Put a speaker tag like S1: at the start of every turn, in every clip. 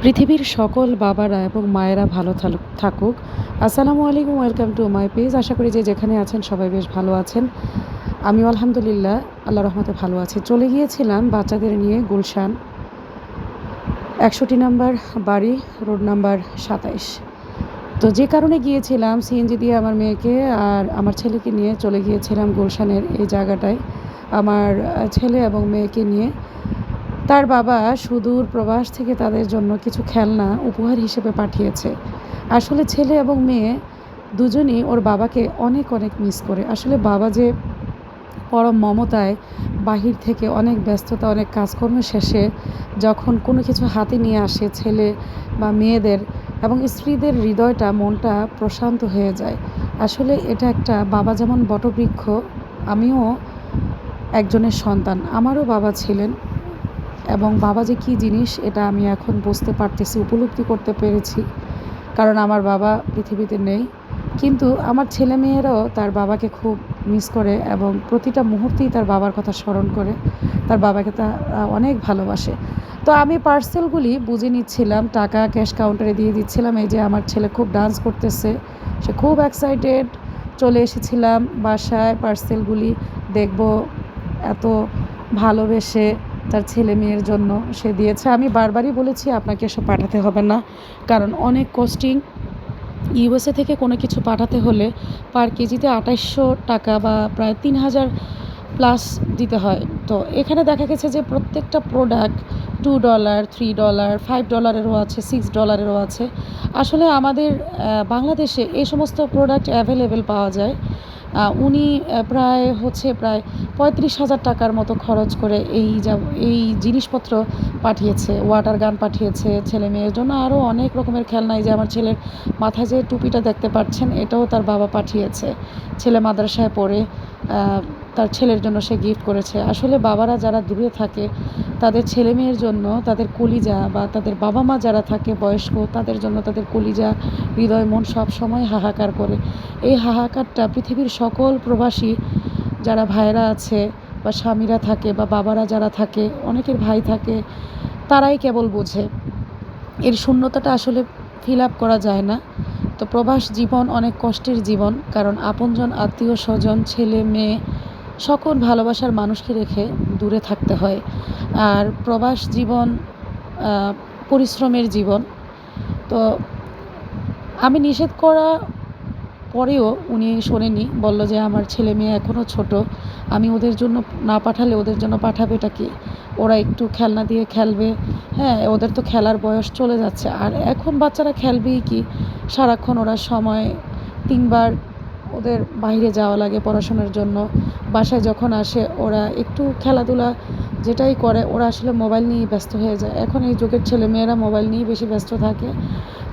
S1: পৃথিবীর সকল বাবারা এবং মায়েরা ভালো থাকুক। আসসালামু আলাইকুম, ওয়েলকাম টু মাই পেজ। আশা করি যে যেখানে আছেন সবাই বেশ ভালো আছেন। আমিও আলহামদুলিল্লাহ আল্লাহ রহমতে ভালো আছি। চলে গিয়েছিলাম বাচ্চাদের নিয়ে গুলশান 61 নম্বর বাড়ি, রোড নাম্বার 27। তো যে কারণে গিয়েছিলাম, সিএনজি দিয়ে আমার মেয়েকে আর আমার ছেলেকে নিয়ে চলে গিয়েছিলাম গুলশানের এই জায়গাটায় আমার ছেলে এবং মেয়েকে নিয়ে। তার বাবা সুদূর প্রবাস থেকে তাদের জন্য কিছু খেলনা উপহার হিসেবে পাঠিয়েছে। আসলে ছেলে এবং মেয়ে দুজনই ওর বাবাকে অনেক অনেক মিস করে। আসলে বাবা যে পরম মমতায় বাহির থেকে অনেক ব্যস্ততা, অনেক কাজকর্ম শেষে যখন কোনো কিছু হাতে নিয়ে আসে ছেলে বা মেয়েদের এবং স্ত্রীদের হৃদয়টা, মনটা প্রশান্ত হয়ে যায়। আসলে এটা একটা বাবা যেমন বটবৃক্ষ, আমিও একজনের সন্তান। আমারও বাবা ছিলেন এবং বাবা যে কী জিনিস এটা আমি এখন বুঝতে পারতেছি, উপলব্ধি করতে পেরেছি। কারণ আমার বাবা পৃথিবীতে নেই, কিন্তু আমার ছেলে মেয়েরাও তার বাবাকে খুব মিস করে এবং প্রতিটা মুহূর্তেই তার বাবার কথা স্মরণ করে, তার বাবাকে অনেক ভালোবাসে। তো আমি পার্সেলগুলি বুঝে নিচ্ছিলাম, টাকা ক্যাশ কাউন্টারে দিয়ে দিচ্ছিলাম। এই যে আমার ছেলে খুব ডান্স করতেছে, সে খুব এক্সাইটেড। চলে এসেছিলাম বাসায়, পার্সেলগুলি দেখব, এত ভালোবেসে তার ছেলে মেয়ের জন্য সে দিয়েছে। আমি বারবারই বলেছি আপনাকে এসব পাঠাতে হবে না, কারণ অনেক কস্টিং। ইউএসএ থেকে কোনো কিছু পাঠাতে হলে পার কেজিতে 2800 টাকা বা প্রায় 3000 প্লাস দিতে হয়। তো এখানে দেখা গেছে যে প্রত্যেকটা প্রোডাক্ট $2, $3, $5-এরও আছে, $6-এরও আছে। আসলে আমাদের বাংলাদেশে এই সমস্ত প্রোডাক্ট অ্যাভেলেবেল পাওয়া যায়। উনি প্রায় 35,000 টাকার মতো খরচ করে এই জিনিসপত্র পাঠিয়েছে। ওয়াটার গান পাঠিয়েছে ছেলে মেয়ের জন্য, আরও অনেক রকমের খেলনা। এই যে আমার ছেলের মাথায় যে টুপিটা দেখতে পাচ্ছেন, এটাও তার বাবা পাঠিয়েছে। ছেলে মাদ্রাসায় পড়ে, তার ছেলের জন্য সে গিফট করেছে। আসলে বাবারা যারা দূরে থাকে তাদের ছেলে মেয়ের জন্য, তাদের কলিজা, বা তাদের বাবা মা যারা থাকে বয়স্ক, তাদের জন্য তাদের কলিজা, হৃদয়, মন সব সময় হাহাকার করে। এই হাহাকারটা পৃথিবীর সকল প্রবাসী যারা ভাইরা আছে বা স্বামীরা থাকে বা বাবারা যারা থাকে, অনেকের ভাই থাকে, তারাই কেবল বোঝে। এর শূন্যতাটা আসলে ফিল আপ করা যায় না। তো প্রবাস জীবন অনেক কষ্টের জীবন, কারণ আপনজন, আত্মীয় স্বজন, ছেলে মেয়ে, সকল ভালোবাসার মানুষকে রেখে দূরে থাকতে হয়। আর প্রবাস জীবন পরিশ্রমের জীবন। তো আমি নিষেধ করা পরেও উনি শোনেনি, বলল যে আমার ছেলে মেয়ে এখনও ছোট, আমি ওদের জন্য না পাঠালে ওদের জন্য পাঠাবেটা কি, ওরা একটু খেলনা দিয়ে খেলবে। হ্যাঁ, ওদের তো খেলার বয়স চলে যাচ্ছে, আর এখন বাচ্চারা খেলবেই কি, সারাক্ষণ ওরা সময় 3বার ওদের বাইরে যাওয়া লাগে পড়াশোনার জন্য। বাসায় যখন আসে ওরা একটু খেলাধুলা যেটাই করে, ওরা আসলে মোবাইল নিয়েই ব্যস্ত হয়ে যায়। এখন এই যুগের ছেলেমেয়েরা মোবাইল নিয়েই বেশি ব্যস্ত থাকে।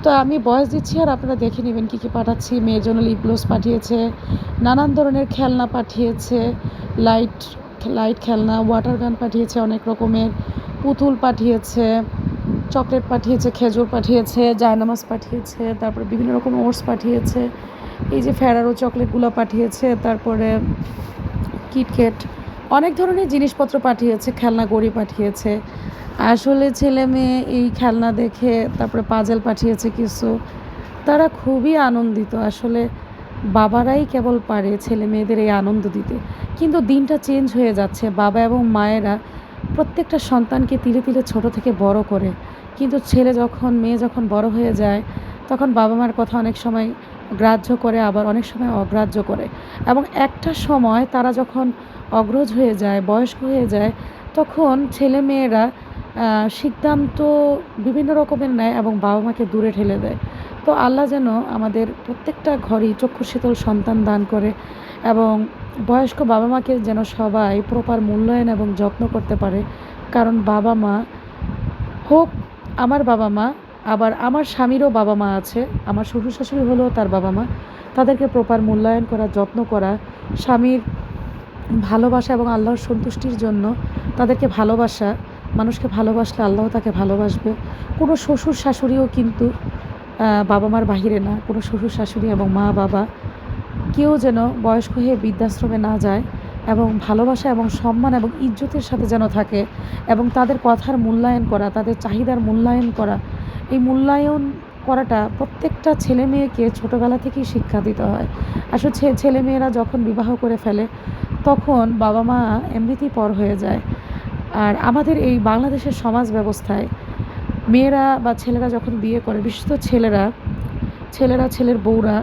S1: তো আমি ভয়েস দিচ্ছি আর আপনারা দেখে নেবেন কী কী পাঠাচ্ছি। মেয়ের জন্য লিপ গ্লোস পাঠিয়েছে, নানান ধরনের খেলনা পাঠিয়েছে, লাইট লাইট খেলনা, ওয়াটার গান পাঠিয়েছে, অনেক রকমের পুতুল পাঠিয়েছে, চকলেট পাঠিয়েছে, খেজুর পাঠিয়েছে, জায়নামাজ পাঠিয়েছে, তারপরে বিভিন্ন রকম ওটস পাঠিয়েছে, এই যে ফেরারো চকলেটগুলো পাঠিয়েছে, তারপরে কিটক্যাট, অনেক ধরনের জিনিসপত্র পাঠিয়েছে, খেলনা গড়ি পাঠিয়েছে। আসলে ছেলে মেয়ে এই খেলনা দেখে, তারপরে পাজেল পাঠিয়েছে কিছু, তারা খুবই আনন্দিত। আসলে বাবারাই কেবল পারে ছেলে মেয়েদের এই আনন্দ দিতে। কিন্তু দিনটা চেঞ্জ হয়ে যাচ্ছে, বাবা এবং মায়েরা প্রত্যেকটা সন্তানকে তিলে তিলে ছোট থেকে বড় করে, কিন্তু মেয়ে যখন বড় হয়ে যায়, তখন বাবা মার কথা অনেক সময় গ্রাহ্য করে, আবার অনেক সময় অগ্রাহ্য করে। এবং একটা সময় তারা যখন অগ্রজ হয়ে যায়, বয়স্ক হয়ে যায়, তখন ছেলে মেয়েরা সিদ্ধান্ত বিভিন্ন রকমের নেয় এবং বাবা মাকে দূরে ঠেলে দেয়। তো আল্লাহ যেন আমাদের প্রত্যেকটা ঘরেই চক্ষু শীতল সন্তান দান করে, এবং বয়স্ক বাবা মাকে যেন সবাই প্রপার মূল্যায়ন এবং যত্ন করতে পারে। কারণ বাবা মা হোক, আমার বাবা মা, আবার আমার স্বামীরও বাবা মা আছে, আমার শ্বশুর শাশুড়ি হলেও তার বাবা মা, তাদেরকে প্রপার মূল্যায়ন করা, যত্ন করা, স্বামীর ভালোবাসা এবং আল্লাহর সন্তুষ্টির জন্য তাদেরকে ভালোবাসা। মানুষকে ভালোবাসলে আল্লাহ তাকে ভালোবাসবে। কোনো শ্বশুর শাশুড়িও কিন্তু বাবা মার বাহিরে না। কোনো শ্বশুর শাশুড়ি এবং মা বাবা কেউ যেন বয়স্ক হয়ে বৃদ্ধাশ্রমে না যায়, এবং ভালোবাসা এবং সম্মান এবং ইজ্জতের সাথে যেন থাকে, এবং তাদের কথার মূল্যায়ন করা, তাদের চাহিদার মূল্যায়ন করা, এই মূল্যায়ন করাটা প্রত্যেকটা ছেলে মেয়েকে ছোটোবেলা থেকেই শিক্ষা দিতে হয়। আসলে ছেলে মেয়েরা যখন বিবাহ করে ফেলে তখন বাবা মা এমনিতেই পর হয়ে যায়। আর আমাদের এই বাংলাদেশের সমাজ ব্যবস্থায় মেয়েরা বা ছেলেরা যখন বিয়ে করে, বিশেষত ছেলেরা ছেলের বউরা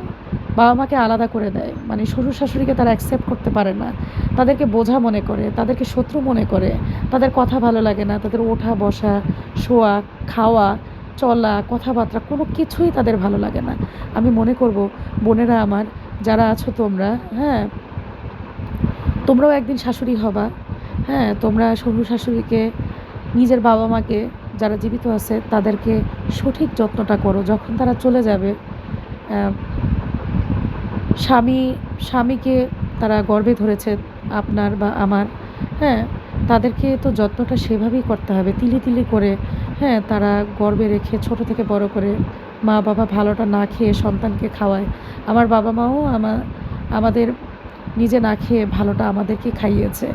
S1: বাবা মাকে আলাদা করে দেয়, মানে শ্বশুর শাশুড়িকে তারা অ্যাকসেপ্ট করতে পারে না, তাদেরকে বোঝা মনে করে, তাদেরকে শত্রু মনে করে, তাদের কথা ভালো লাগে না, তাদের ওঠা বসা শোয়া খাওয়া চলা কথাবার্তা কোনো কিছুই তাদের ভালো লাগে না। আমি মনে করব বোনেরা আমার যারা আছো তোমরা, হ্যাঁ, তোমরাও একদিন শাশুড়ি হবা। হ্যাঁ, তোমরা শ্বশুর শাশুড়িকে, নিজের বাবা মাকে যারা জীবিত আছে তাদেরকে সঠিক যত্নটা করো। যখন তারা চলে যাবে, স্বামী স্বামীকে তারা গর্ভে ধরেছে আপনার বা আমার, হ্যাঁ, তাদেরকে তো যত্নটা সেভাবেই করতে হবে, তিলে তিলে করে। হ্যাঁ, তারা গর্ভে রেখে ছোট থেকে বড় করে মা বাবা ভালোটা না খেয়ে সন্তানকে খাওয়ায়। আমার বাবা মাও আমাদের নিজে না খেয়ে ভালোটা আমাদেরকে খাইয়েছে।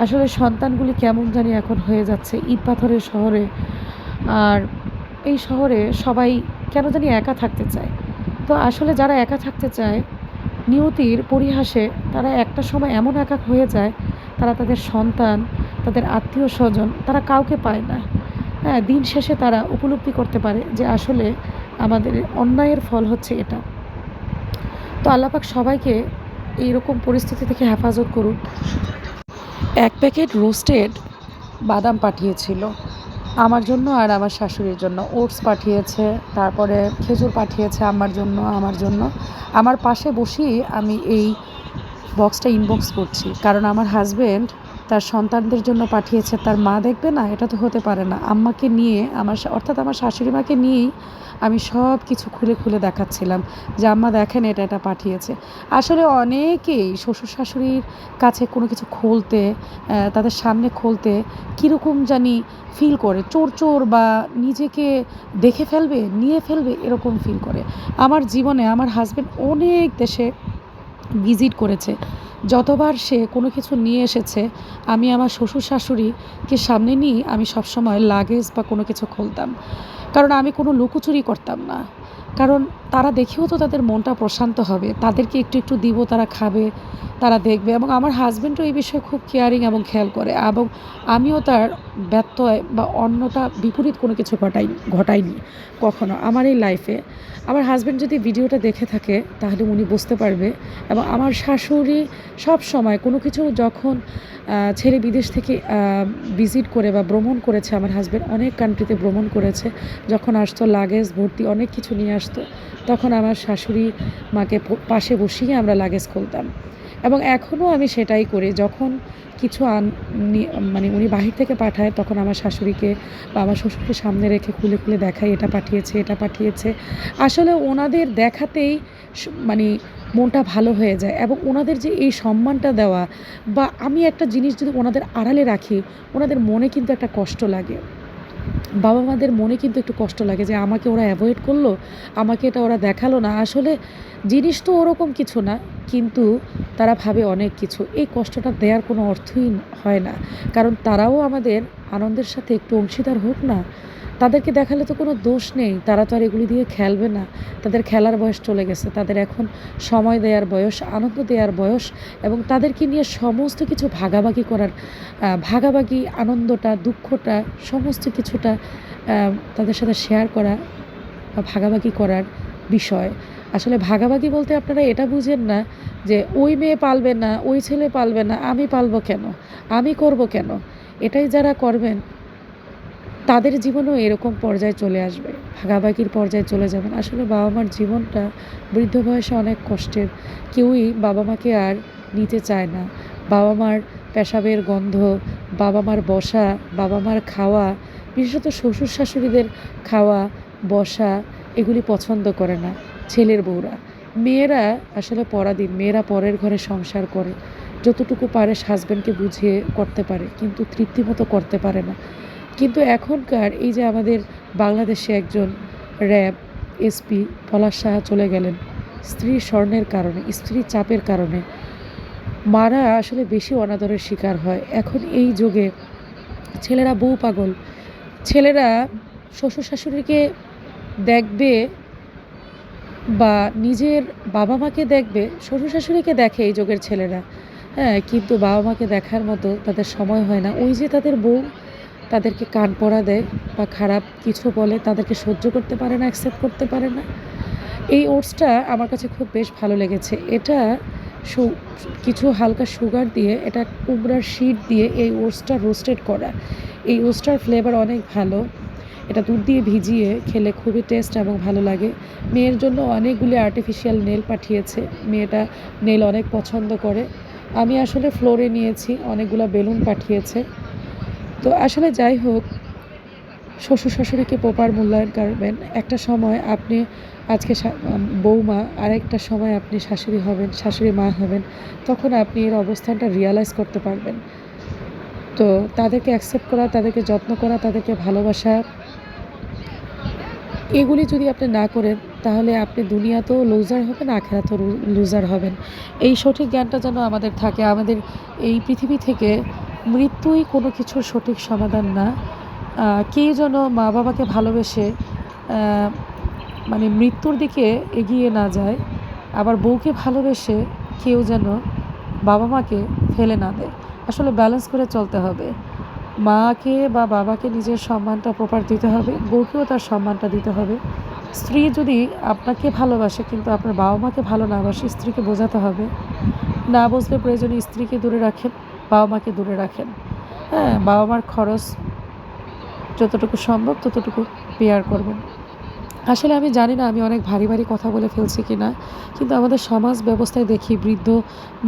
S1: আসলে সন্তানগুলি কেমন জানি এখন হয়ে যাচ্ছে ইট পাথরের শহরে। আর এই শহরে সবাই কেন জানি একা থাকতে চায়। তো আসলে যারা একা থাকতে চায়, নিয়তির পরিহাসে তারা একটা সময় এমন একা হয়ে যায়, তারা তাদের সন্তান, তাদের আত্মীয় স্বজন, তারা কাউকে পায় না। হ্যাঁ, দিন শেষে তারা উপলব্ধি করতে পারে যে আসলে আমাদের অন্যায়ের ফল হচ্ছে এটা। তো আল্লাহ পাক সবাইকে এইরকম পরিস্থিতি থেকে হেফাজত করুন। 1 প্যাকেট রোস্টেড বাদাম পাঠিয়েছিল আমার জন্য আর আমার শাশুড়ির জন্য। ওটস পাঠিয়েছে, তারপরে খেজুর পাঠিয়েছে আমার জন্য, আমার পাশে বসিয়ে আমি এই বক্সটা ইনবক্স করছি, কারণ আমার হাজব্যান্ড তার সন্তানদের জন্য পাঠিয়েছে, তার মা দেখবে না, এটা তো হতে পারে না। আম্মাকে নিয়ে অর্থাৎ আমার শাশুড়ি মাকে নিয়েই আমি সব কিছু খুলে খুলে দেখাচ্ছিলাম যে আম্মা দেখেন এটা পাঠিয়েছে। আসলে অনেকেই শ্বশুর শাশুড়ির কাছে কোনো কিছু খুলতে, তাদের সামনে খুলতে কীরকম জানি ফিল করে, চোর বা নিজেকে দেখে ফেলবে, নিয়ে ফেলবে, এরকম ফিল করে। আমার জীবনে আমার হাজব্যান্ড অনেক দেশে ভিজিট করেছে। যতবার সে কোনো কিছু নিয়ে এসেছে, আমি আমার শ্বশুর শাশুড়িকে সামনে নিয়ে আমি সবসময় লাগেজ বা কোনো কিছু খুলতাম, কারণ আমি কোনো লুকোচুরি করতাম না। কারণ তারা দেখেও তো তাদের মনটা প্রশান্ত হবে, তাদেরকে একটু একটু দিব, তারা খাবে, তারা দেখবে। এবং আমার হাজব্যান্ডও এই বিষয়ে খুব কেয়ারিং এবং খেয়াল করে, এবং আমিও তার ব্যত্যয় বা অন্যটা বিপরীত কোনো কিছু ঘটাইনি কখনো আমার এই লাইফে। আমার হাজব্যান্ড যদি ভিডিওটা দেখে থাকে তাহলে উনি বুঝতে পারবে। এবং আমার শাশুড়ি সব সময় কোনো কিছু যখন ছেলে বিদেশ থেকে ভিজিট করে বা ভ্রমণ করেছে, আমার হাজব্যান্ড অনেক কান্ট্রিতে ভ্রমণ করেছে, যখন আসতো লাগেজ ভর্তি অনেক কিছু নিয়ে আসতো, তখন আমার শাশুড়ি মাকে পাশে বসিয়ে আমরা লাগেজ খুলতাম। এবং এখনও আমি সেটাই করি। যখন কিছু মানে উনি বাহির থেকে পাঠায়, তখন আমার শাশুড়িকে বা আমার শ্বশুরকে সামনে রেখে খুলে খুলে দেখাই এটা পাঠিয়েছে। আসলে ওনাদের দেখাতেই মানে মনটা ভালো হয়ে যায়। এবং ওনাদের যে এই সম্মানটা দেওয়া, বা আমি একটা জিনিস যদি ওনাদের আড়ালে রাখি, ওনাদের মনে কিন্তু একটা কষ্ট লাগে। বাবা মাদের মনে কিন্তু একটু কষ্ট লাগে যে আমাকে ওরা অ্যাভয়েড করলো, আমাকে এটা ওরা দেখালো না। আসলে জিনিস তো ওরকম কিছু না, কিন্তু তারা ভাবে অনেক কিছু। এই কষ্টটা দেওয়ার কোনো অর্থই হয় না, কারণ তারাও আমাদের আনন্দের সাথে একটু অংশীদার হোক না। তাদেরকে দেখালে তো কোনো দোষ নেই, তারা তো আর এগুলি দিয়ে খেলবে না। তাদের খেলার বয়স চলে গেছে, তাদের এখন সময় দেওয়ার বয়স, আনন্দ দেওয়ার বয়স, এবং তাদেরকে নিয়ে সমস্ত কিছু ভাগাভাগি আনন্দটা, দুঃখটা, সমস্ত কিছুটা তাদের সাথে শেয়ার করা বা ভাগাভাগি করার বিষয়। আসলে ভাগাভাগি বলতে আপনারা এটা বুঝেন না যে ওই মেয়ে পালবে না, ওই ছেলে পালবে না, আমি পালবো কেন, আমি করব কেন। এটাই যারা করবেন তাদের জীবনেও এরকম পর্যায়ে চলে আসবে, ভাগাভাগির পর্যায়ে চলে যাবেন। আসলে বাবা মার জীবনটা বৃদ্ধ বয়সে অনেক কষ্টের। কেউই বাবা মাকে আর নিতে চায় না। বাবা মার পেশাবের গন্ধ, বাবা মার বসা, বাবা মার খাওয়া, বিশেষত শ্বশুর শাশুড়িদের খাওয়া বসা, এগুলি পছন্দ করে না ছেলের বউরা। মেয়েরা আসলে পরাধীন, মেয়েরা পরের ঘরে সংসার করে, যতটুকু পারে হাজব্যান্ডকে বুঝিয়ে করতে পারে, কিন্তু তৃপ্তিমতো করতে পারে না। কিন্তু এখনকার এই যে আমাদের বাংলাদেশে একজন র্যাব এসপি পলাশ সাহা চলে গেলেন স্ত্রীর স্বর্ণের কারণে, স্ত্রীর চাপের কারণে। মারা আসলে বেশি অনাদরের শিকার হয় এখন এই যুগে। ছেলেরা বউ পাগল, ছেলেরা শ্বশুর শাশুড়িকে দেখবে বা নিজের বাবা মাকে দেখবে, শ্বশুর শাশুড়িকে দেখে এই যুগের ছেলেরা, হ্যাঁ, কিন্তু বাবা মাকে দেখার মতো তাদের সময় হয় না। ওই যে তাদের বউ তাদেরকে কান পড়া দেয় বা খারাপ কিছু বলে, তাদেরকে সহ্য করতে পারে না, অ্যাকসেপ্ট করতে পারে না। এই ওটসটা আমার কাছে খুব বেশ ভালো লেগেছে। এটা সু কিছু হালকা সুগার দিয়ে, এটা কুমড়ার শিট দিয়ে এই ওটসটা রোস্টেড করা। এই ওটসটার ফ্লেভার অনেক ভালো। এটা দুধ দিয়ে ভিজিয়ে খেলে খুবই টেস্ট এবং ভালো লাগে। মেয়ের জন্য অনেকগুলি আর্টিফিশিয়াল নেল পাঠিয়েছে। মেয়েটা নেল অনেক পছন্দ করে। আমি আসলে ফ্লোরে নিয়েছি, অনেকগুলা বেলুন পাঠিয়েছে। তো আসলে যাই হোক, শ্বশুর শাশুড়িকে প্রপার মূল্যায়ন করবেন। একটা সময় আপনি আজকে বৌমা, আরেকটা সময় আপনি শাশুড়ি হবেন, শাশুড়ি মা হবেন। তখন আপনি এর অবস্থানটা রিয়ালাইজ করতে পারবেন। তো তাদেরকে অ্যাকসেপ্ট করা, তাদেরকে যত্ন করা, তাদেরকে ভালোবাসা, এগুলি যদি আপনি না করেন তাহলে আপনি দুনিয়াতেও লুজার হবেন, আখেরাতেও লুজার হবেন। এই সঠিক জ্ঞানটা যেন আমাদের থাকে। আমাদের এই পৃথিবী থেকে মৃত্যুই কোনো কিছুর সঠিক সমাধান না। কেউ যেন মা বাবাকে ভালোবেসে মানে মৃত্যুর দিকে এগিয়ে না যায়, আবার বউকে ভালোবেসে কেউ যেন বাবা মাকে ফেলে না দেয়। আসলে ব্যালেন্স করে চলতে হবে। মাকে বা বাবাকে নিজের সম্মানটা প্রপার দিতে হবে, বউকেও তার সম্মানটা দিতে হবে। স্ত্রী যদি আপনাকে ভালোবাসে কিন্তু আপনার বাবা মাকে ভালো না বাসে, স্ত্রীকে বোঝাতে হবে। না বুঝলে প্রয়োজনে স্ত্রীকে দূরে রাখেন, বাবা মাকে দূরে রাখেন। হ্যাঁ, বাবা মার খরচ যতটুকু সম্ভব ততটুকু বেয়ার করবেন। আসলে আমি জানি না আমি অনেক ভারী ভারী কথা বলে ফেলছি কি না, কিন্তু আমাদের সমাজ ব্যবস্থায় দেখি বৃদ্ধ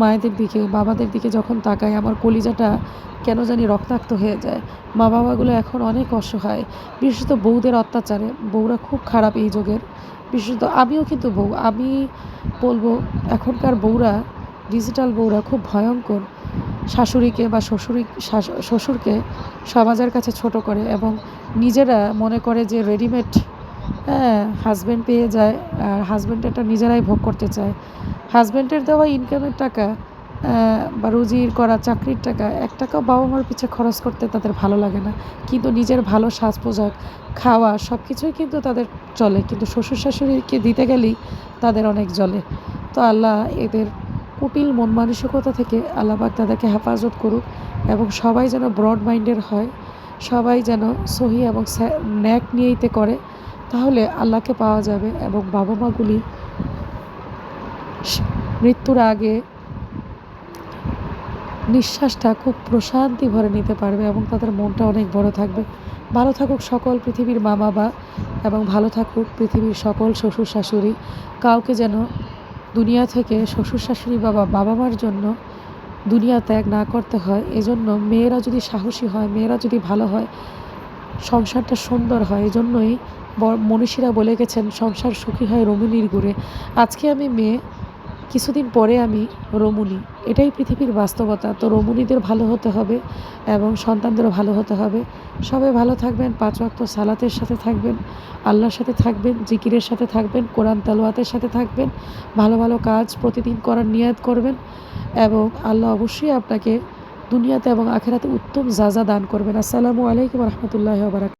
S1: মায়েদের দিকে, বাবাদের দিকে যখন তাকাই আমার কলিজাটা কেন জানি রক্তাক্ত হয়ে যায়। মা বাবাগুলো এখন অনেক অসহায়, বিশেষত বউদের অত্যাচারে। বউরা খুব খারাপ এই যুগের। বিশেষত আমিও কিন্তু বউ, আমি বলবো এখনকার বউরা, ডিজিটাল বউরা খুব ভয়ঙ্কর। শাশুড়িকে বা শ্বশুরকে সমাজের কাছে ছোট করে এবং নিজেরা মনে করে যে রেডিমেড, হ্যাঁ, হাজব্যান্ড পেয়ে যায় আর হাজব্যান্ডেরটা নিজেরাই ভোগ করতে চায়। হাজব্যান্ডের দেওয়া ইনকামের টাকা বা রুজির করা চাকরির টাকা, এক টাকাও বাবা মার পিছে খরচ করতে তাদের ভালো লাগে না। কিন্তু নিজের ভালো সাজ পোশাক, খাওয়া সব কিছুই কিন্তু তাদের চলে, কিন্তু শ্বশুর শাশুড়িকে দিতে গেলেই তাদের অনেক জ্বলে। তো আল্লাহ এদের কুটিল মন মানসিকতা থেকে আল্লাহ পাক তাদেরকে হেফাজত করুক এবং সবাই যেন ব্রড মাইন্ডের হয়, সবাই যেন সহি এবং ন্যাক নিয়েইতে করে, তাহলে আল্লাহকে পাওয়া যাবে এবং বাবা মাগুলি মৃত্যুর আগে নিঃশ্বাসটা খুব প্রশান্তি ভরে নিতে পারবে এবং তাদের মনটা অনেক বড় থাকবে। ভালো থাকুক সকল পৃথিবীর মা বাবা এবং ভালো থাকুক পৃথিবীর সকল শ্বশুর শাশুড়ি। কাউকে যেন দুনিয়া থেকে শ্বশুর শাশুড়ি বাবা মার জন্য দুনিয়া ত্যাগ না করতে হয়। এজন্য মেয়েরা যদি সাহসী হয়, মেয়েরা যদি ভালো হয়, সংসারটা সুন্দর হয়। এজন্যই মনীষীরা বলে গেছেন সংসার সুখী হয় রমণীর গুণে। আজকে আমি মেয়ে, কিছুদিন পরে আমি রমণী, এটাই পৃথিবীর বাস্তবতা। তো রমণীদের ভালো হতে হবে এবং সন্তানদেরও ভালো হতে হবে। সবাই ভালো থাকবেন, 5 ওয়াক্ত সালাতের সাথে থাকবেন, আল্লাহর সাথে থাকবেন, জিকিরের সাথে থাকবেন, কোরআন তেলাওয়াতের সাথে থাকবেন, ভালো ভালো কাজ প্রতিদিন করার নিয়াত করবেন এবং আল্লাহ অবশ্যই আপনাকে দুনিয়াতে এবং আখেরাতে উত্তম যা দান করবেন। আসসালামু আলাইকুম রহমতুল্লাহি ওয়া বারাকাতুহু।